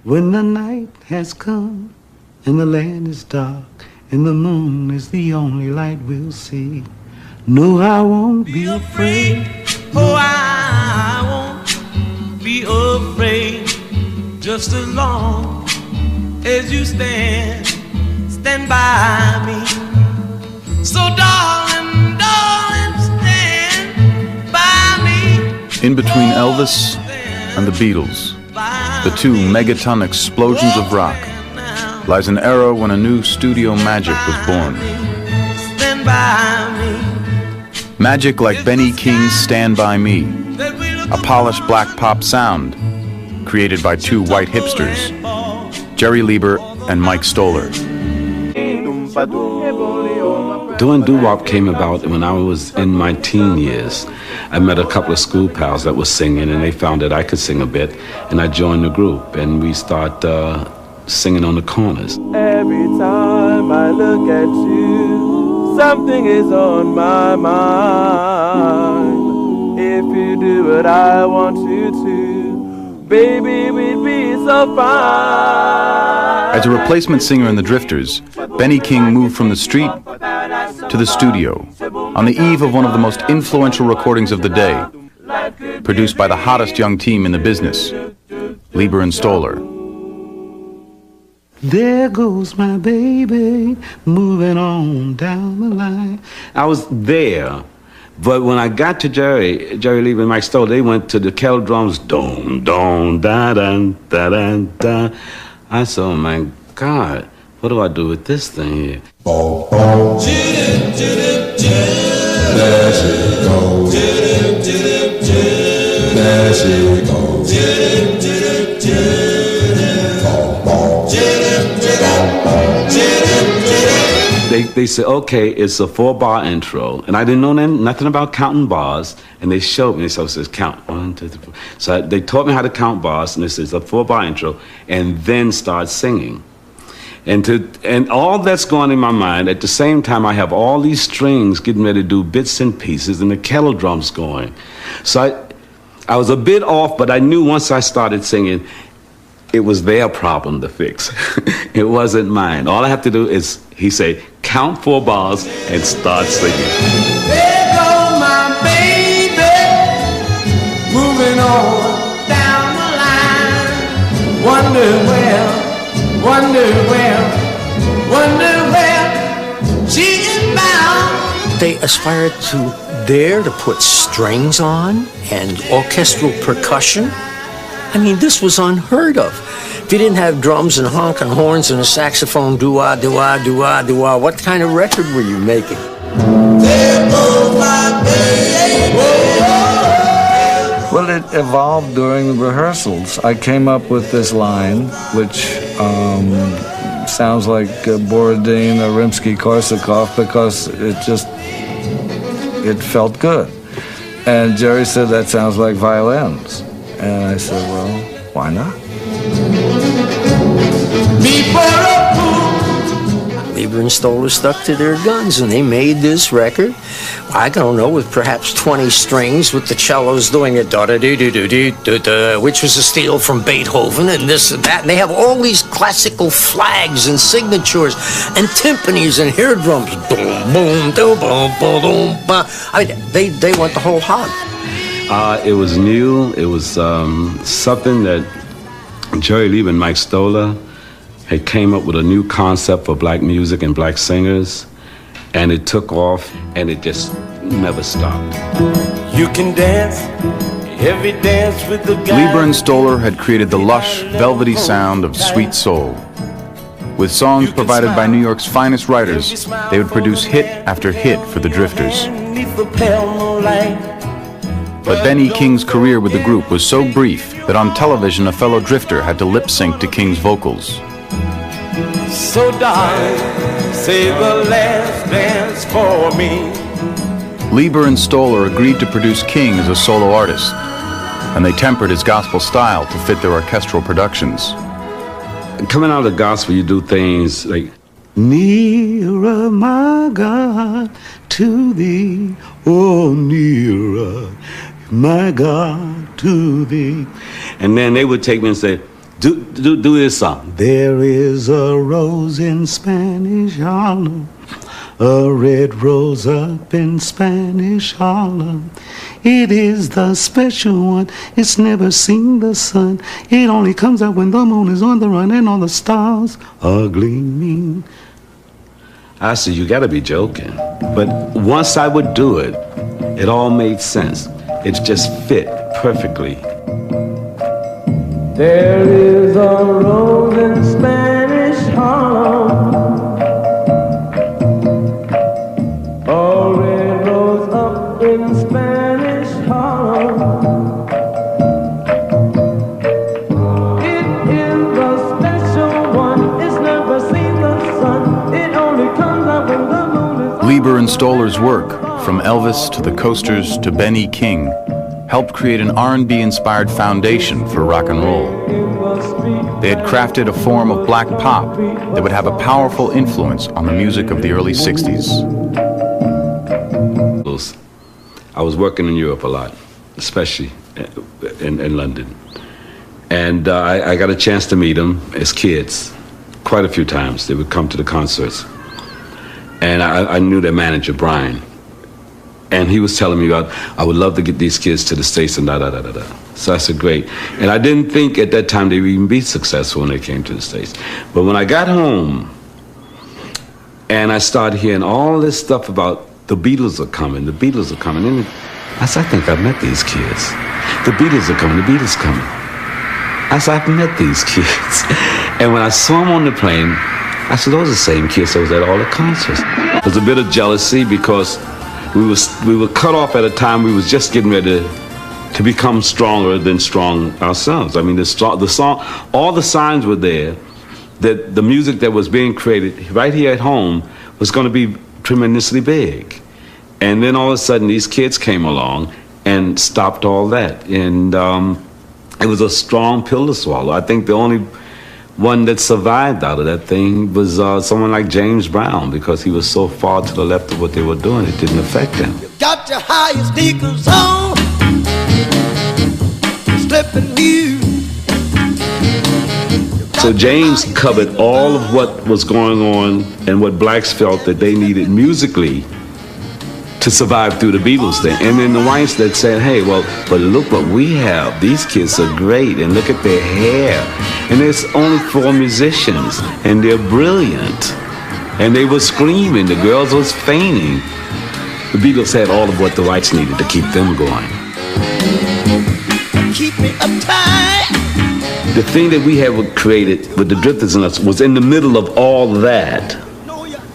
When the night has come and the land is dark and the moon is the only light we'll see, no, I won't be afraid. Oh, I won't be afraid. Just as long as you stand by me. So darling, stand by me. In between Elvis and the Beatles, the two megaton explosions of rock, lies an era when a new studio magic was born. Stand by me. Magic like Benny King's Stand By Me, a polished black pop sound created by two white hipsters, Jerry Lieber and Mike Stoller. Doing doo-wop came about when I was in my teen years. I met a couple of school pals that were singing, and they found that I could sing a bit, and I joined the group, and we start singing on the corners. Every time I look at you, something is on my mind. If you do what I want you to, baby, we'd be so fine. As a replacement singer in the Drifters, Benny King moved from the street to the studio on the eve of one of the most influential recordings of the day, produced by the hottest young team in the business, Lieber and Stoller. There goes my baby, moving on down the line. I was there, but when I got to Jerry Lieber and Mike Stoller, they went to the kettle drums, dum, dum, da, da, da, da, da. I said, oh my God, what do I do with this thing here? Boom, boom. There she goes. There she goes. They said, okay, it's a 4-bar intro. And I didn't know nothing about counting bars. And they showed me, so it says count 1, 2, 3, 4. So they taught me how to count bars, and this is a 4-bar intro, and then start singing. And all that's going in my mind, at the same time I have all these strings getting ready to do bits and pieces, and the kettle drums going. So I was a bit off, but I knew once I started singing, it was their problem to fix. It wasn't mine. All I have to do is, he say, count 4 bars and start singing. There goes my baby, moving on down the line. Wonder where she is bound. They aspired to dare to put strings on and orchestral percussion. I mean, this was unheard of. If you didn't have drums and honking horns and a saxophone, doo-wah, doo-wah, doo-wah, doo-wah, what kind of record were you making? There goes my baby. Well, it evolved during the rehearsals. I came up with this line, which sounds like Borodin or Rimsky-Korsakov, because it felt good. And Jerry said, that sounds like violins. And I said, well, why not? Lieber and Stoller stuck to their guns, and they made this record, I don't know, with perhaps 20 strings, with the cellos doing it, da-da-dee-dee-dee-dee-da, which was a steal from Beethoven, and this and that. And they have all these classical flags and signatures and timpanis and hair drums. Boom, boom, boom, boom, boom, boom. I mean, they went the whole hog. It was new. It was something that Jerry Lieber and Mike Stoller had came up with a new concept for black music and black singers, and it took off, and it just never stopped. You can dance every dance with the guy. Lieber and Stoller had created the lush, velvety sound of Sweet Soul. With songs provided by New York's finest writers, they would produce hit after hit for the Drifters. But Benny King's career with the group was so brief that on television a fellow Drifter had to lip-sync to King's vocals. So darling, say the last dance for me. Lieber and Stoller agreed to produce King as a solo artist, and they tempered his gospel style to fit their orchestral productions. Coming out of the gospel, you do things like, Nearer, my God, to thee, oh, nearer, my God, to thee. And then they would take me and say, Do this song. There is a rose in Spanish Harlem, a red rose up in Spanish Harlem. It is the special one, it's never seen the sun. It only comes out when the moon is on the run and all the stars are gleaming. I said, you gotta be joking. But once I would do it, it all made sense. It just fit perfectly. There is a rose in Spanish Harlem, a red rose up in Spanish Harlem. It is the special one, it's never seen the sun. It only comes out when the moon is. Leiber and Stoller's work, from Elvis to the Coasters to Benny King, helped create an R&B inspired foundation for rock and roll. They had crafted a form of black pop that would have a powerful influence on the music of the early 60s. I was working in Europe a lot, especially in London. And I got a chance to meet them as kids quite a few times. They would come to the concerts. And I knew their manager, Brian. And he was telling me about, I would love to get these kids to the States and da-da-da-da-da. So I said, great. And I didn't think at that time they would even be successful when they came to the States. But when I got home and I started hearing all this stuff about the Beatles are coming, the Beatles are coming. And I said, I think I've met these kids. The Beatles are coming, the Beatles are coming. I said, I've met these kids. And when I saw them on the plane, I said, those are the same kids that was at all the concerts. There was a bit of jealousy because we were cut off at a time we was just getting ready to become stronger than strong ourselves. I mean, the song, all the signs were there that the music that was being created right here at home was going to be tremendously big. And then all of a sudden, these kids came along and stopped all that. And it was a strong pill to swallow. I think the only one that survived out of that thing was someone like James Brown, because he was so far to the left of what they were doing, it didn't affect him. You got your highest sneakers on, slipping new. So James covered all of what was going on and what blacks felt that they needed musically to survive through the Beatles thing. And then the whites that said, hey, well, but look what we have. These kids are great, and look at their hair. And there's only 4 musicians, and they're brilliant. And they were screaming, the girls was fainting. The Beatles had all of what the whites needed to keep them going. Keep me uptight. The thing that we had created with the Drifters and us was in the middle of all that.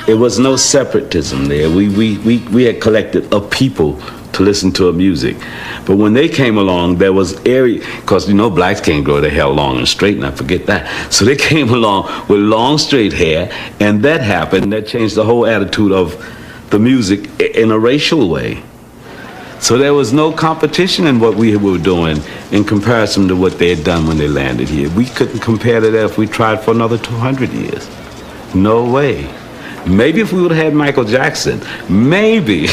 It was no separatism there. We had collected a people to listen to a music. But when they came along, there was area, because you know blacks can't grow their hair long and straight, and I forget that. So they came along with long straight hair, and that happened. That changed the whole attitude of the music in a racial way. So there was no competition in what we were doing in comparison to what they had done when they landed here. We couldn't compare to that if we tried for another 200 years. No way. Maybe if we would have had Michael Jackson, maybe.